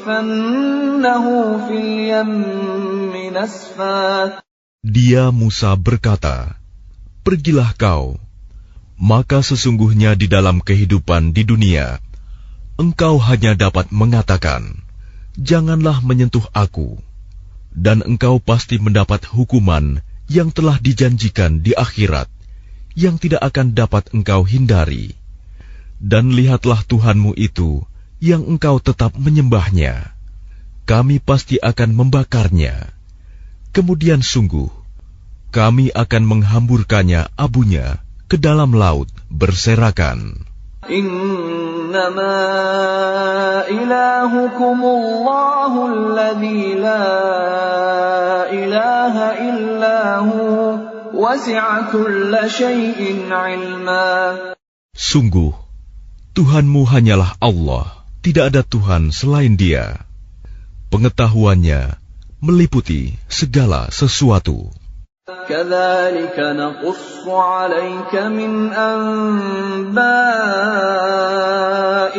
في اليم نسفا. Dia Musa berkata, pergilah kau, maka sesungguhnya di dalam kehidupan di dunia, engkau hanya dapat mengatakan, janganlah menyentuh aku, dan engkau pasti mendapat hukuman yang telah dijanjikan di akhirat, yang tidak akan dapat engkau hindari. Dan lihatlah Tuhanmu itu yang engkau tetap menyembahnya. Kami pasti akan membakarnya. Kemudian sungguh, kami akan menghamburkannya abunya ke dalam laut berserakan. Innama ilahukumullahu alladzi la ilaha illahu wasi'a kulla syai'in ilma. Sungguh, Tuhanmu hanyalah Allah, tidak ada Tuhan selain Dia. Pengetahuannya meliputi segala sesuatu. كَذَلِكَ نَقُصُّ عَلَيْكَ مِنْ أَنْبَاءِ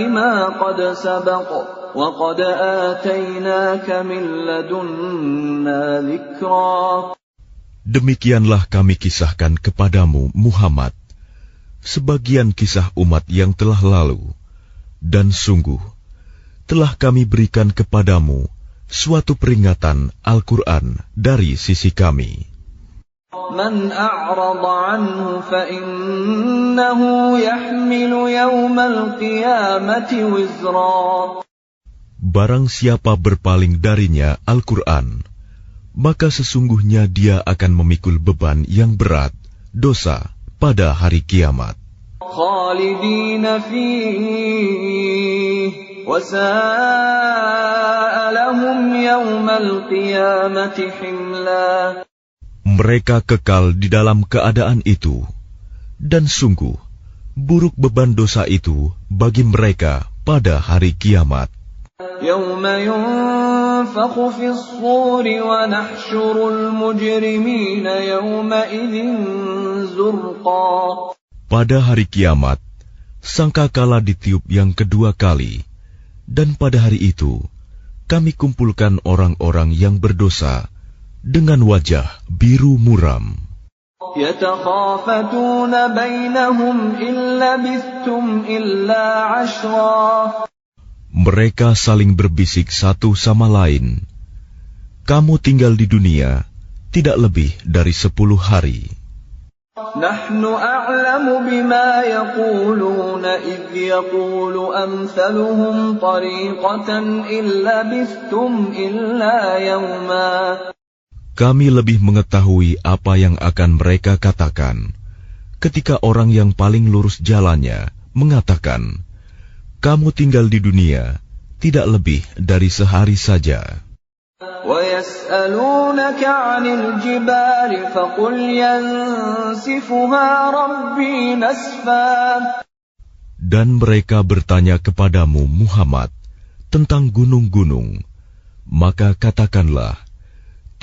مَا قَدْ سَبَقَ وَقَدْ آتَيْنَاكَ مِنْ لَدُنَّا ذِكْرًا. Demikianlah kami kisahkan kepadamu, Muhammad, sebagian kisah umat yang telah lalu, dan sungguh telah kami berikan kepadamu suatu peringatan Al-Quran dari sisi kami. Man a'rada anhu fa innahu yahmilu yawmal qiyamati wizra. Barang siapa berpaling darinya Al-Quran, maka sesungguhnya dia akan memikul beban yang berat, dosa, pada hari kiamat. Khalidina fihi wa sa'a lahum yawmal qiyamati himla. Mereka kekal di dalam keadaan itu, dan sungguh buruk beban dosa itu bagi mereka pada hari kiamat. Yawma yunfakhu fis suri wa nahsyurul mujrimina yawma idzin zurqa. Pada hari kiamat, sangkakala ditiup yang kedua kali, dan pada hari itu kami kumpulkan orang-orang yang berdosa dengan wajah biru muram. Yatakhafatuna bainahum illa labithtum illa 'ashra. Mereka saling berbisik satu sama lain, kamu tinggal di dunia tidak lebih dari 10 hari. Nahnu a'lamu bima yaquluna idh yaqulu amthaluhum tariqatan illa labithtum illa yawma. Kami lebih mengetahui apa yang akan mereka katakan ketika orang yang paling lurus jalannya mengatakan, kamu tinggal di dunia tidak lebih dari sehari saja. وَيَسْأَلُونَكَ عَنِ الْجِبَالِ فَقُلْ يَنسِفُهَا رَبِّي نَسْفًا. Dan mereka bertanya kepadamu, Muhammad, tentang gunung-gunung, maka katakanlah,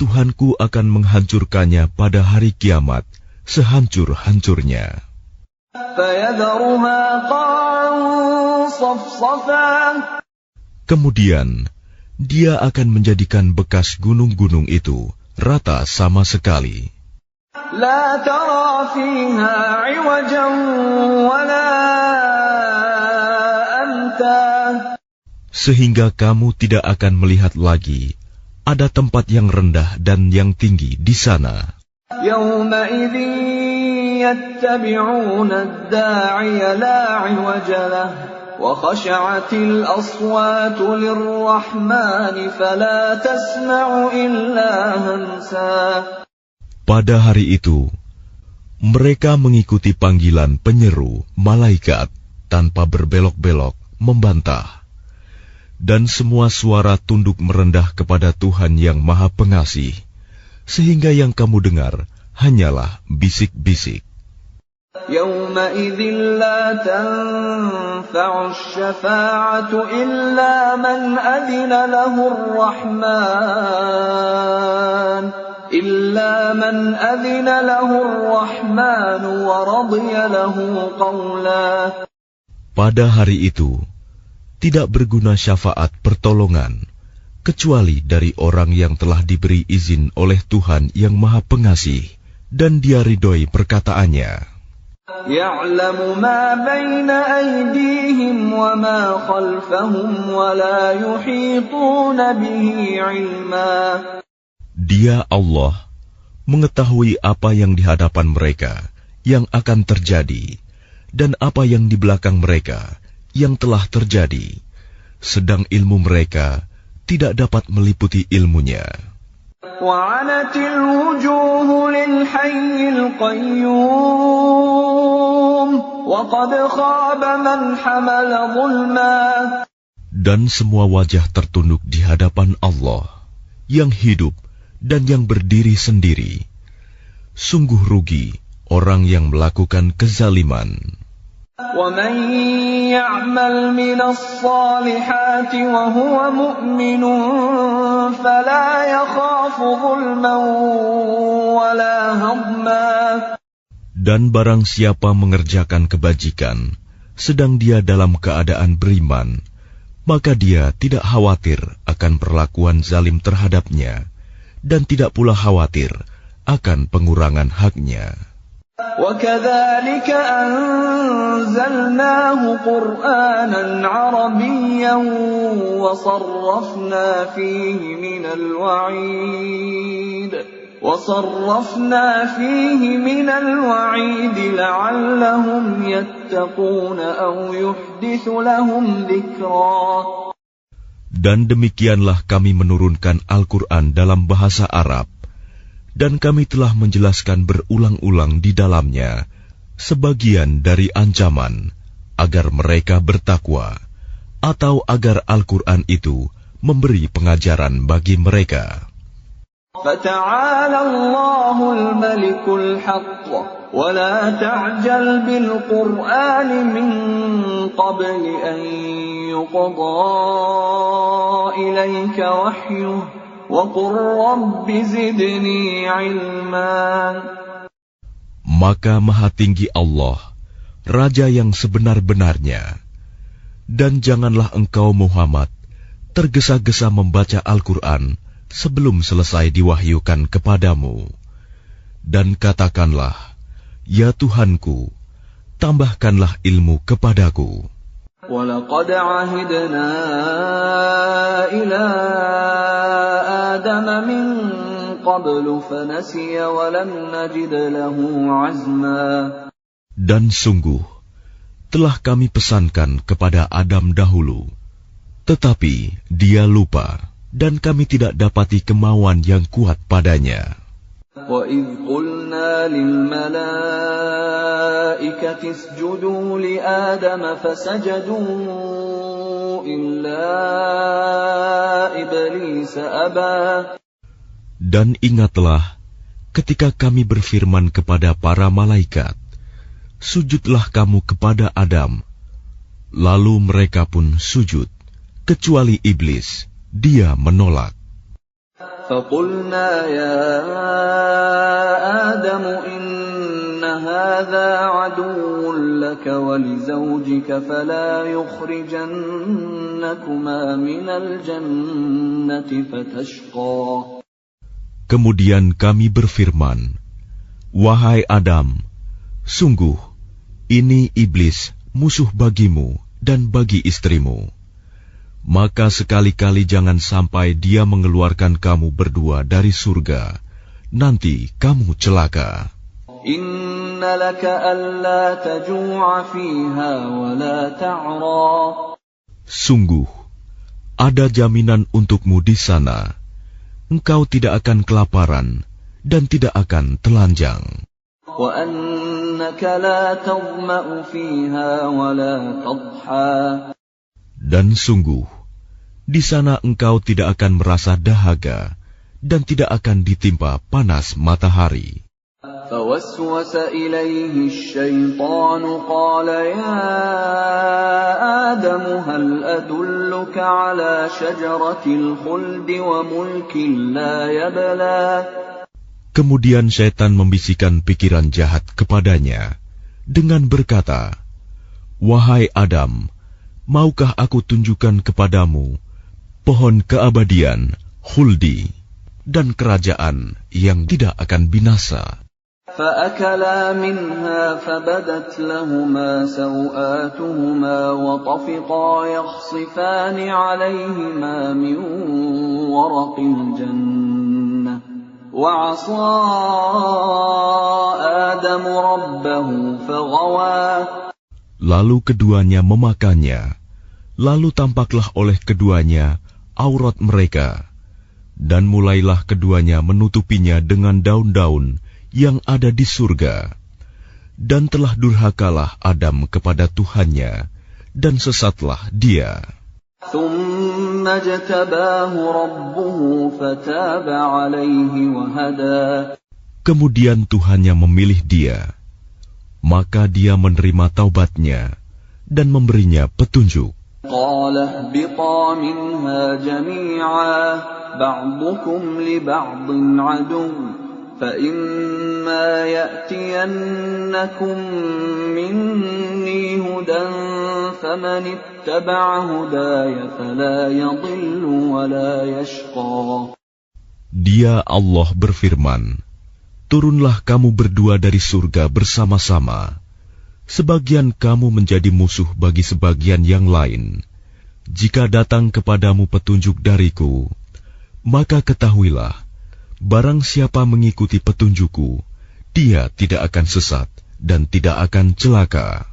Tuhanku akan menghancurkannya pada hari kiamat sehancur-hancurnya. Kemudian dia akan menjadikan bekas gunung-gunung itu rata sama sekali. La tara fiha 'iwajan wala amta. Sehingga kamu tidak akan melihat lagi ada tempat yang rendah dan yang tinggi di sana. Yawma idzin yattabi'una ad-da'iya la 'iwaja lahu wa khashi'atil aswatu lir-rahmani fala tasma'u illa hamsa. Pada hari itu, mereka mengikuti panggilan penyeru malaikat tanpa berbelok-belok membantah. Dan semua suara tunduk merendah kepada Tuhan yang Maha Pengasih, sehingga yang kamu dengar hanyalah bisik-bisik. Yawma idzin la tanfa'u asy-syafa'atu illa man adzina lahu ar-Rahman wa radiya lahu qawla. Pada hari itu tidak berguna syafaat pertolongan, kecuali dari orang yang telah diberi izin oleh Tuhan yang Maha Pengasih, dan dia ridhoi perkataannya. Ya'lamu ma baina aydihim wa ma khalfahum wa la yuhituna bihi 'ilma. Dia Allah mengetahui apa yang di hadapan mereka, yang akan terjadi dan apa yang di belakang mereka yang telah terjadi, sedang ilmu mereka tidak dapat meliputi ilmunya. وَعَنَتِ الْوُجُوهُ لِلْحَيِّ الْقَيُّومِ وَقَدْ خَابَ مَنْ حَمَلَ ظُلْمًا. Dan semua wajah tertunduk di hadapan Allah yang hidup dan yang berdiri sendiri. Sungguh rugi orang yang melakukan kezaliman. وَمَنْ يَعْمَلْ مِنَ الصَّالِحَاتِ وَهُوَ مُؤْمِنٌ فَلَا يَخَافُ ظُلْمًا وَلَا هَضْمًا. Dan barang siapa mengerjakan kebajikan, sedang dia dalam keadaan beriman, maka dia tidak khawatir akan perlakuan zalim terhadapnya, dan tidak pula khawatir akan pengurangan haknya. وَكَذَلِكَ أَنزَلْنَاهُ قُرْآنًا عَرَبِيًّا وَصَرَّفْنَا فِيهِ مِنَ الْوَعِيدِ لَعَلَّهُمْ يَتَّقُونَ أَوْ يُحْدِثُ لَهُمْ ذِكْرًا. Dan demikianlah kami menurunkan Al-Quran dalam bahasa Arab, dan kami telah menjelaskan berulang-ulang di dalamnya sebagian dari ancaman agar mereka bertakwa, atau agar Al-Quran itu memberi pengajaran bagi mereka. فَتَعَالَى اللَّهُ الْمَلِكُ الْحَقُّ وَلَا تَعْجَلْ بِالْقُرْآنِ مِنْ قَبْلِ أَنْ يُقْضَى إِلَيْكَ وَحْيُهُ وَقُلْ رَبِّ زِدْنِي عِلْمًا. Maka Maha Tinggi Allah, Raja yang sebenar-benarnya, dan janganlah engkau Muhammad tergesa-gesa membaca Al-Quran sebelum selesai diwahyukan kepadamu. Dan katakanlah, ya Tuhanku, tambahkanlah ilmu kepadaku. وَلَقَدْ عَهِدْنَا إِلَىٰ آدَمَ مِنْ قَبْلُ فَنَسِيَ وَلَمْ نَجِدْ لَهُ عَزْمًا. Dan sungguh, telah kami pesankan kepada Adam dahulu, tetapi dia lupa, dan kami tidak dapati kemauan yang kuat padanya. وَإِذْ قُلْنَا لِلْمَلَائِكَةِ اسْجُدُوا لِآدَمَ فَسَجَدُوا إِلَّا إِبْلِيسَ أَبَى. Dan ingatlah ketika kami berfirman kepada para malaikat, sujudlah kamu kepada Adam. Lalu mereka pun sujud, kecuali iblis, dia menolak. فَقُلْنَا يَا آدَمُ إِنَّ هَذَا عَدُوٌّ لَكَ وَلِزَوْجِكَ فَلَا يُخْرِجَنَّكُمَا مِنَ الْجَنَّةِ فَتَشْقَى. Kemudian kami berfirman, wahai Adam, sungguh ini iblis musuh bagimu dan bagi istrimu. Maka sekali-kali jangan sampai dia mengeluarkan kamu berdua dari surga, nanti kamu celaka. Inna laka alla taju'a fiha wa la ta'ra. Sungguh, ada jaminan untukmu di sana. Engkau tidak akan kelaparan dan tidak akan telanjang. Wa annaka la tadma'u fiha wa la tadha. Dan sungguh, di sana engkau tidak akan merasa dahaga dan tidak akan ditimpa panas matahari. فَوَسْوَسَ إِلَيْهِ الشَّيْطَانُ قَالَ يَا آدَمُ هَلْ أَدُلُّكَ عَلَى شَجَرَةِ الْخُلْدِ وَمُلْكٍ لَا يَبْلَى. Kemudian syaitan membisikkan pikiran jahat kepadanya dengan berkata, wahai Adam, maukah aku tunjukkan kepadamu pohon keabadian, khuldi, dan kerajaan yang tidak akan binasa? فَأَكَلَا مِنْهَا فَبَدَتْ لَهُمَا سَوْآتُهُمَا وَطَفِقَا يَخْصِفَانِ عَلَيْهِمَا مِنْ وَرَقِ الْجَنَّةِ وَعَصَىٰ آدم ربه فغوى. Lalu keduanya memakannya. Lalu tampaklah oleh keduanya aurat mereka. Dan mulailah keduanya menutupinya dengan daun-daun yang ada di surga. Dan telah durhakalah Adam kepada Tuhannya, dan sesatlah dia. ثم اجتباه ربه فتاب عليه وهدى. Kemudian Tuhannya memilih dia, maka dia menerima taubatnya dan memberinya petunjuk. قال اهبطا منها جميعا بعضكم لبعض عدو فإما يأتينكم مني هدى فمن اتبع هداي فلا يضل ولا يشقى. Dia Allah berfirman, turunlah kamu berdua dari surga bersama-sama. Sebagian kamu menjadi musuh bagi sebagian yang lain. Jika datang kepadamu petunjuk dariku, maka ketahuilah, barang siapa mengikuti petunjukku, dia tidak akan sesat dan tidak akan celaka.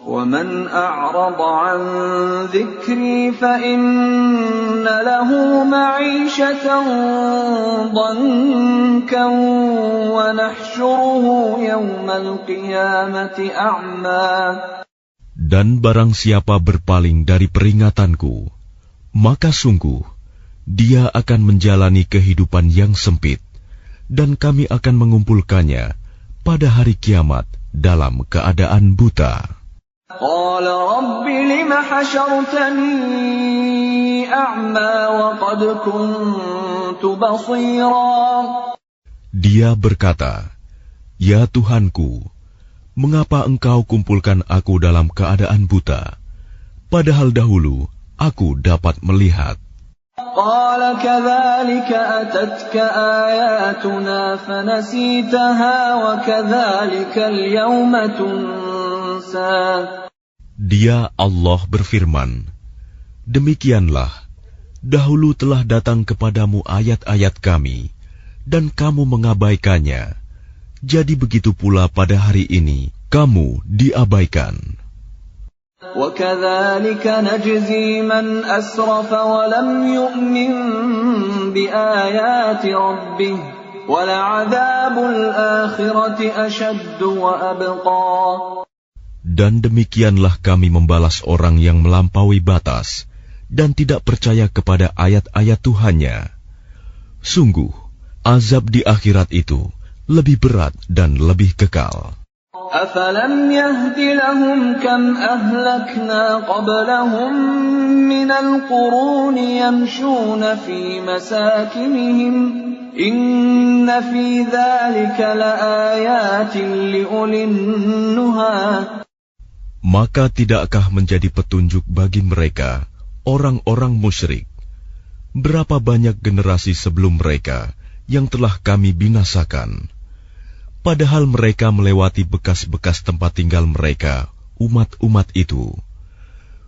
وَمَنْ أَعْرَضَ عَنْ ذِكْرِي فَإِنَّ لَهُ مَعِيشَةً ضَنكًا وَنَحْشُرُهُ يَوْمَ الْقِيَامَةِ أَعْمَى. Dan barang siapa berpaling dari peringatanku, maka sungguh dia akan menjalani kehidupan yang sempit, dan kami akan mengumpulkannya pada hari kiamat dalam keadaan buta. قال رب لم حشرتني أعمى وقد كنت بصيرا. Dia berkata, ya Tuhanku, mengapa engkau kumpulkan aku dalam keadaan buta, padahal dahulu aku dapat melihat. قال كذلك أتتك آياتنا فنسيتها وكذلك اليوم تنسى. Dia Allah berfirman, demikianlah, dahulu telah datang kepadamu ayat-ayat kami, dan kamu mengabaikannya. Jadi begitu pula pada hari ini, kamu diabaikan. وَكَذَلِكَ نَجْزِي مَنْ أَسْرَفَ وَلَمْ يُؤْمِنْ بِآيَاتِ رَبِّهِ وَلَعَذَابُ الْآخِرَةِ أَشَدُّ وَأَبْقَى. Dan demikianlah kami membalas orang yang melampaui batas dan tidak percaya kepada ayat-ayat Tuhannya. Sungguh, azab di akhirat itu lebih berat dan lebih kekal. أَفَلَمْ يَهْدِ لَهُمْ كَمْ أَهْلَكْنَا قَبْلَهُمْ مِنَ الْقُرُونِ يَمْشُونَ فِي مَسَاكِنِهِمْ إِنَّ فِي ذَلِكَ لَآيَاتٍ لِأُولِي النُّهَى. Maka tidakkah menjadi petunjuk bagi mereka, orang-orang musyrik, berapa banyak generasi sebelum mereka yang telah kami binasakan, padahal mereka melewati bekas-bekas tempat tinggal mereka, umat-umat itu.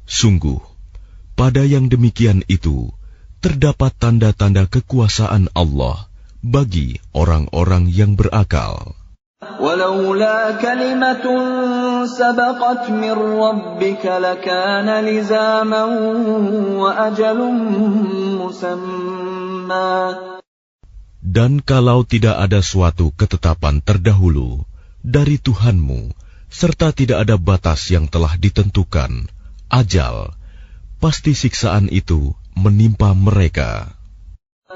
Sungguh, pada yang demikian itu, terdapat tanda-tanda kekuasaan Allah bagi orang-orang yang berakal. وَلَوْلَا كَلِمَةٌ سَبَقَتْ مِنْ رَبِّكَ لَكَانَ لِزَامًا وَأَجَلٌ مُّسَمًّى. Dan kalau tidak ada suatu ketetapan terdahulu dari Tuhanmu, serta tidak ada batas yang telah ditentukan, ajal, pasti siksaan itu menimpa mereka.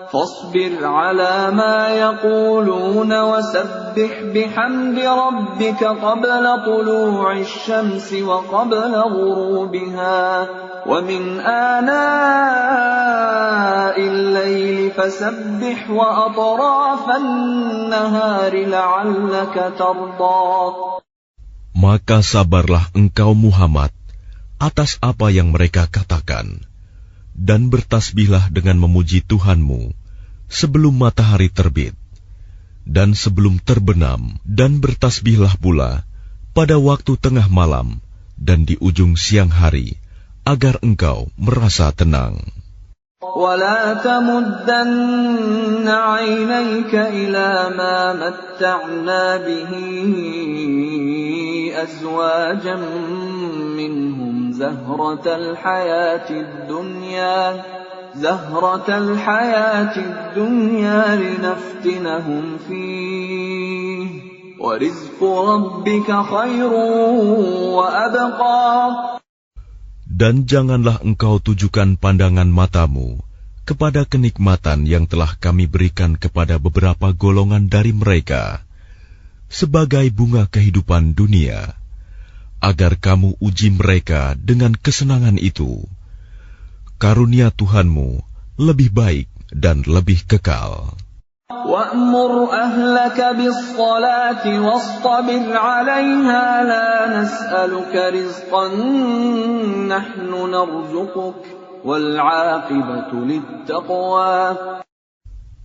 فاصبر على ما يقولون وسبح بحمد ربك قبل طلوع الشمس وقبل غروبها ومن آناء الليل فسبح وأطراف النهار لعلك ترضى. Maka sabarlah engkau Muhammad atas apa yang mereka katakan, dan bertasbihlah dengan memuji Tuhanmu sebelum matahari terbit dan sebelum terbenam, dan bertasbihlah pula pada waktu tengah malam dan di ujung siang hari, agar engkau merasa tenang. ولا تمدن عينيك إلى ما متعنا به أزواجا منهم زهرة الحياة الدنيا لنفتنهم فيه ورزق ربك خير وأبقى. Dan janganlah engkau tujukan pandangan matamu kepada kenikmatan yang telah kami berikan kepada beberapa golongan dari mereka sebagai bunga kehidupan dunia, agar kamu uji mereka dengan kesenangan itu. Karunia Tuhanmu lebih baik dan lebih kekal. وَأْمُرْ أَهْلَكَ بِالصَّلَاةِ وَاصْطَبِرْ عَلَيْهَا لَا نَسْأَلُكَ رِزْقًا نَحْنُ نَرْزُقُكَ وَالْعَاقِبَةُ لِلتَّقْوَى.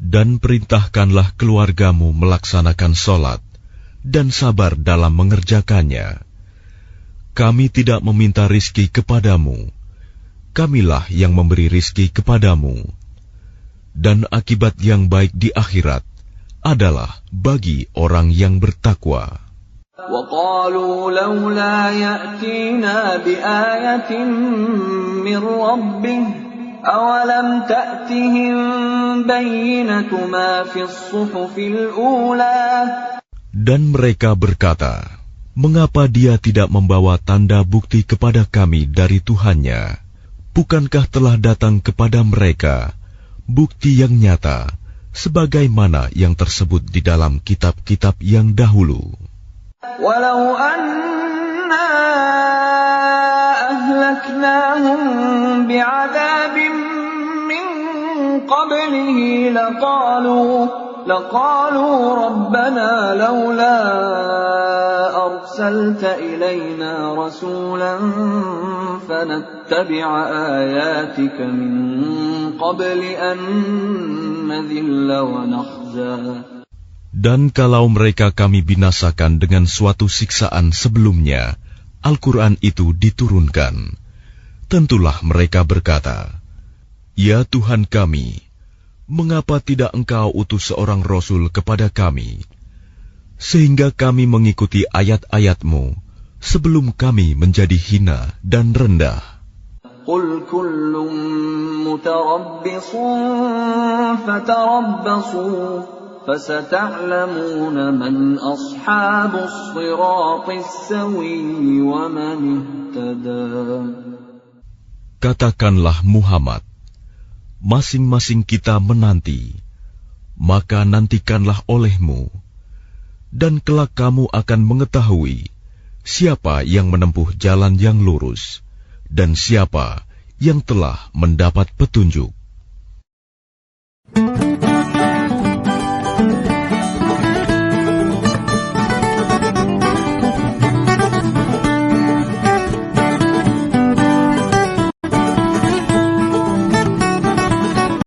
Dan perintahkanlah keluargamu melaksanakan sholat dan sabar dalam mengerjakannya. Kami tidak meminta rizki kepadamu, kamilah yang memberi rizki kepadamu. Dan akibat yang baik di akhirat adalah bagi orang yang bertakwa. وَقَالُوا لَوْلَا يَأْتِينَا بِآيَةٍ مِّن رَّبِّهِ أَوَلَمْ تَأْتِهِم بَيِّنَةُ مَا فِي الصُّحُفِ الْأُولَى. Dan mereka berkata, mengapa dia tidak membawa tanda bukti kepada kami dari Tuhannya? Bukankah telah datang kepada mereka bukti yang nyata, sebagaimana yang tersebut di dalam kitab-kitab yang dahulu. Walau anna ahlaknahum bi'adabin min qablihi laqalu rabbana laula arsalta ilayna rasulan fanattabi'a ayatika min qabli an nadhilla wa nakhza. Dan kalau mereka kami binasakan dengan suatu siksaan sebelumnya, Al-Quran itu diturunkan, tentulah mereka berkata, Ya Tuhan kami, mengapa tidak Engkau utus seorang Rasul kepada kami, sehingga kami mengikuti ayat-ayat-Mu sebelum kami menjadi hina dan rendah. Qul kullun mutarabbisun fatarabbasu fasata'lamuna man ashabus siratis sawiyyi wa man ihtada. Katakanlah Muhammad, masing-masing kita menanti, maka nantikanlah olehmu, dan kelak kamu akan mengetahui siapa yang menempuh jalan yang lurus, dan siapa yang telah mendapat petunjuk.